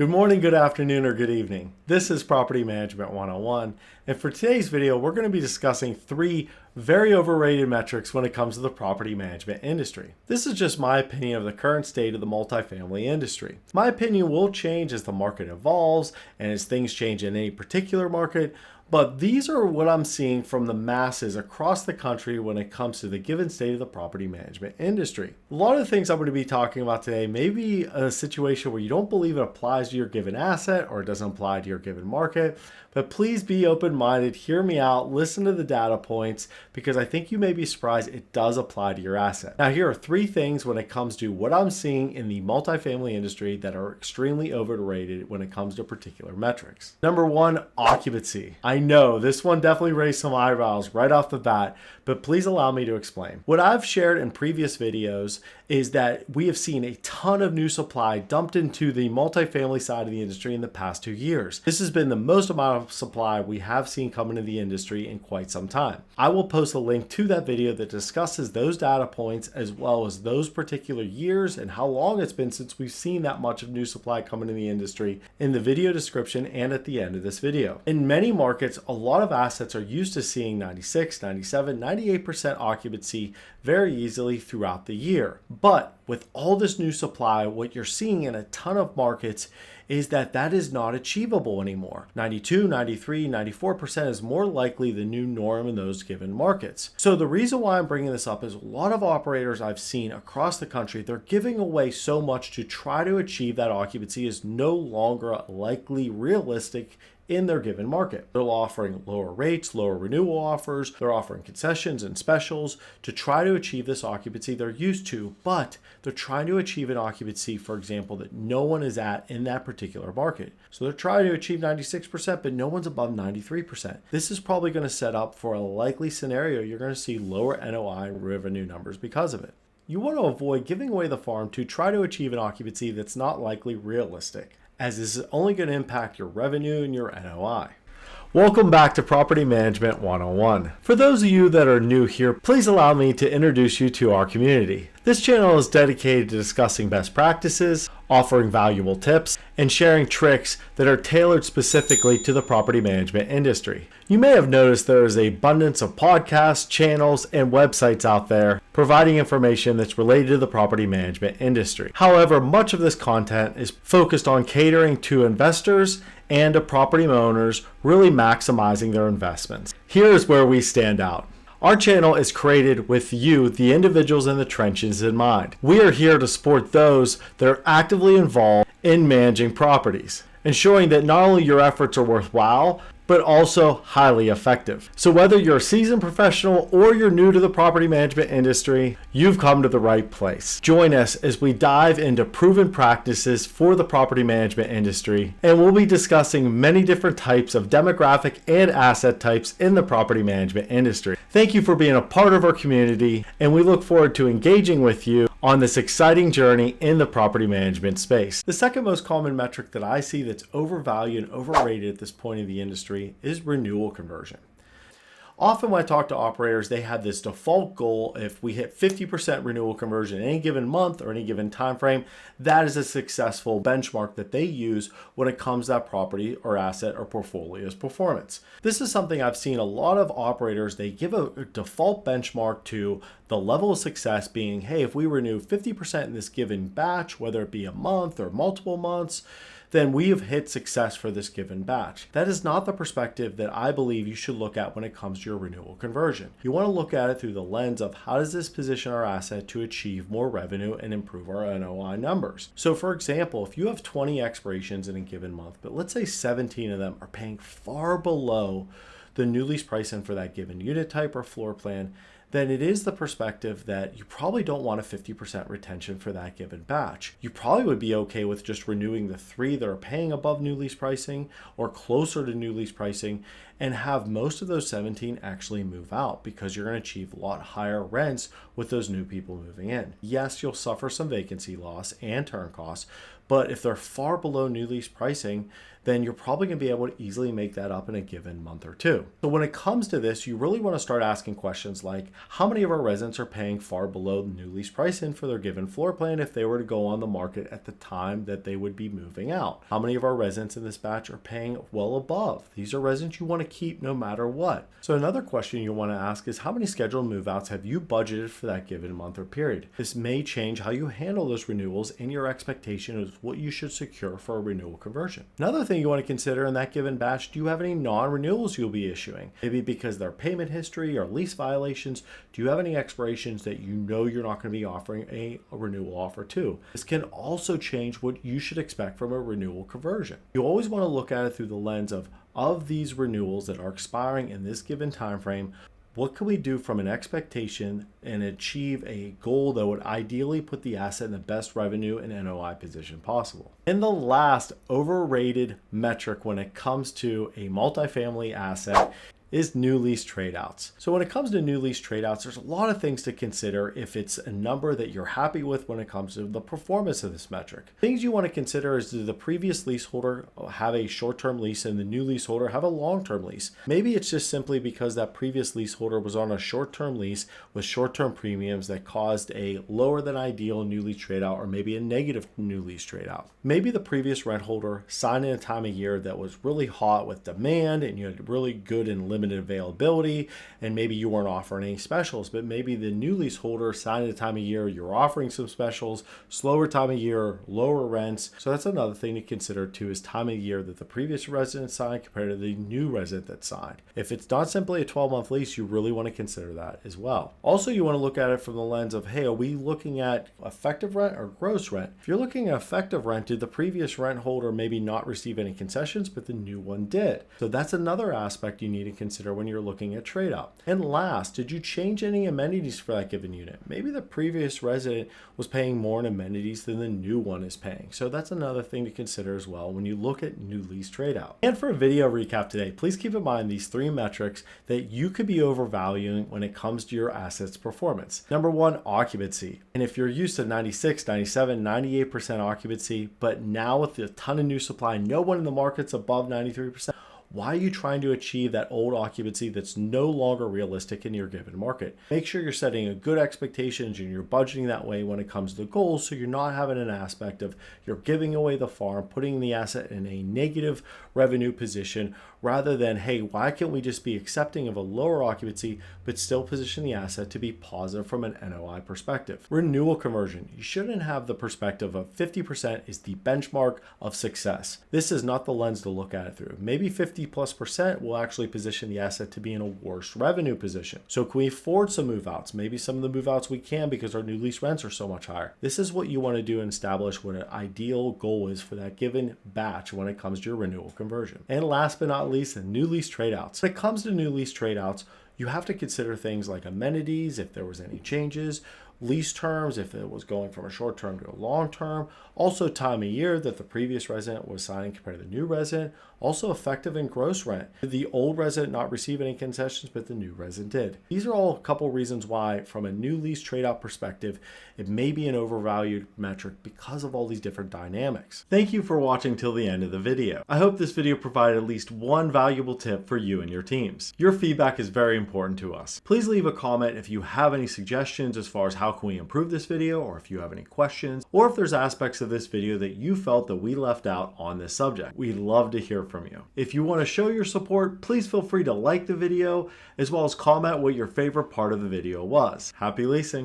Good morning, good afternoon, or good evening. This is Property Management 101, and for today's video, we're going to be discussing three very overrated metrics when it comes to the property management industry. This is just my opinion of the current state of the multifamily industry. My opinion will change as the market evolves and as things change in any particular market, but these are what I'm seeing from the masses across the country when it comes to the given state of the property management industry. A lot of the things I'm going to be talking about today may be a situation where you don't believe it applies to your given asset or it doesn't apply to your given market, but please be open-minded, hear me out, listen to the data points, because I think you may be surprised it does apply to your asset. Now, here are three things when it comes to what I'm seeing in the multifamily industry that are extremely overrated when it comes to particular metrics. Number one, occupancy. I know this one definitely raised some eyebrows right off the bat, but please allow me to explain. What I've shared in previous videos is that we have seen a ton of new supply dumped into the multifamily side of the industry in the past 2 years. This has been the most amount of supply we have seen come into the industry in quite some time. I will post a link to that video that discusses those data points as well as those particular years and how long it's been since we've seen that much of new supply come into the industry in the video description and at the end of this video. In many markets, a lot of assets are used to seeing 96, 97, 98% occupancy very easily throughout the year. But with all this new supply, what you're seeing in a ton of markets is that that is not achievable anymore. 92, 93, 94% is more likely the new norm in those given markets. So the reason why I'm bringing this up is a lot of operators I've seen across the country, they're giving away so much to try to achieve that occupancy is no longer likely realistic in their given market. They're offering lower rates, lower renewal offers, they're offering concessions and specials to try to achieve this occupancy they're used to, but they're trying to achieve an occupancy, for example, that no one is at in that particular market. So they're trying to achieve 96%, but no one's above 93%. This is probably going to set up for a likely scenario you're going to see lower NOI revenue numbers because of it. You want to avoid giving away the farm to try to achieve an occupancy that's not likely realistic, as this is only going to impact your revenue and your NOI. Welcome back to Property Management 101. For those of you that are new here, please allow me to introduce you to our community. This channel is dedicated to discussing best practices, offering valuable tips, and sharing tricks that are tailored specifically to the property management industry. You may have noticed there is an abundance of podcasts, channels, and websites out there providing information that's related to the property management industry. However, much of this content is focused on catering to investors and to property owners really maximizing their investments. Here's where we stand out. Our channel is created with you, the individuals in the trenches, in mind. We are here to support those that are actively involved in managing properties, ensuring that not only your efforts are worthwhile, but also highly effective. So whether you're a seasoned professional or you're new to the property management industry, you've come to the right place. Join us as we dive into proven practices for the property management industry, and we'll be discussing many different types of demographic and asset types in the property management industry. Thank you for being a part of our community, and we look forward to engaging with you on this exciting journey in the property management space. The second most common metric that I see that's overvalued and overrated at this point in the industry is renewal conversion. Often when I talk to operators, they have this default goal. If we hit 50% renewal conversion in any given month or any given time frame, that is a successful benchmark that they use when it comes to that property or asset or portfolio's performance. This is something I've seen a lot of operators, they give a default benchmark to the level of success being, hey, if we renew 50% in this given batch, whether it be a month or multiple months, then we have hit success for this given batch. That is not the perspective that I believe you should look at when it comes to your renewal conversion. You want to look at it through the lens of how does this position our asset to achieve more revenue and improve our NOI numbers. So for example, if you have 20 expirations in a given month, but let's say 17 of them are paying far below the new lease pricing for that given unit type or floor plan, then it is the perspective that you probably don't want a 50% retention for that given batch. You probably would be okay with just renewing the 3 that are paying above new lease pricing or closer to new lease pricing and have most of those 17 actually move out because you're going to achieve a lot higher rents with those new people moving in. Yes, you'll suffer some vacancy loss and turn costs, But if they're far below new lease pricing, then you're probably going to be able to easily make that up in a given month or two. So when it comes to this, you really want to start asking questions like, how many of our residents are paying far below the new lease pricing for their given floor plan if they were to go on the market at the time that they would be moving out? How many of our residents in this batch are paying well above? These are residents you want to keep no matter what. So another question you want to ask is, how many scheduled move-outs have you budgeted for that given month or period? This may change how you handle those renewals and your expectation of what you should secure for a renewal conversion. Another thing you want to consider in that given batch, do you have any non-renewals you'll be issuing? Maybe because their payment history or lease violations. Do you have any expirations that you know you're not going to be offering a renewal offer to? This can also change what you should expect from a renewal conversion. You always want to look at it through the lens of these renewals that are expiring in this given time frame. What can we do from an expectation and achieve a goal that would ideally put the asset in the best revenue and NOI position possible? And the last overrated metric when it comes to a multifamily asset is new lease tradeouts. So when it comes to new lease tradeouts, there's a lot of things to consider if it's a number that you're happy with when it comes to the performance of this metric. Things you want to consider is, do the previous leaseholder have a short-term lease and the new leaseholder have a long-term lease? Maybe it's just simply because that previous leaseholder was on a short-term lease with short-term premiums that caused a lower than ideal new lease tradeout, or maybe a negative new lease tradeout. Maybe the previous rent holder signed in a time of year that was really hot with demand and you had really good and limited availability, and maybe you weren't offering any specials, but maybe the new leaseholder signed at a time of year you're offering some specials, slower time of year, lower rents. So that's another thing to consider too, is time of year that the previous resident signed compared to the new resident that signed. If it's not simply a 12-month lease, you really want to consider that as well. Also, you want to look at it from the lens of, hey, are we looking at effective rent or gross rent? If you're looking at effective rent, did the previous rent holder maybe not receive any concessions, but the new one did? So that's another aspect you need to consider when you're looking at trade up. And last, did you change any amenities for that given unit? Maybe the previous resident was paying more in amenities than the new one is paying. So that's another thing to consider as well when you look at new lease trade out. And for a video recap today, please keep in mind these three metrics that you could be overvaluing when it comes to your assets performance. Number one, occupancy. And if you're used to 96, 97, 98% occupancy, but now with a ton of new supply, no one in the market's above 93%, why are you trying to achieve that old occupancy that's no longer realistic in your given market? Make sure you're setting a good expectations and you're budgeting that way when it comes to goals, so you're not having an aspect of you're giving away the farm, putting the asset in a negative revenue position, rather than, hey, why can't we just be accepting of a lower occupancy but still position the asset to be positive from an NOI perspective? Renewal conversion. You shouldn't have the perspective of 50% is the benchmark of success. This is not the lens to look at it through. Maybe 50+% will actually position the asset to be in a worse revenue position. So can we afford some move outs? Maybe some of the move outs we can because our new lease rents are so much higher. This is what you want to do and establish what an ideal goal is for that given batch when it comes to your renewal conversion. And last but not least, the new lease trade outs. When it comes to new lease trade outs, you have to consider things like amenities, if there was any changes, lease terms, if it was going from a short term to a long term, also time of year that the previous resident was signing compared to the new resident, also effective and gross rent. Did the old resident not receive any concessions, but the new resident did? These are all a couple reasons why, from a new lease trade out perspective, it may be an overvalued metric because of all these different dynamics. Thank you for watching till the end of the video. I hope this video provided at least one valuable tip for you and your teams. Your feedback is very important to us. Please leave a comment if you have any suggestions as far as how can we improve this video, or if you have any questions, or if there's aspects of this video that you felt that we left out on this subject. We'd love to hear from you. If you want to show your support, please feel free to like the video, as well as comment what your favorite part of the video was. Happy leasing!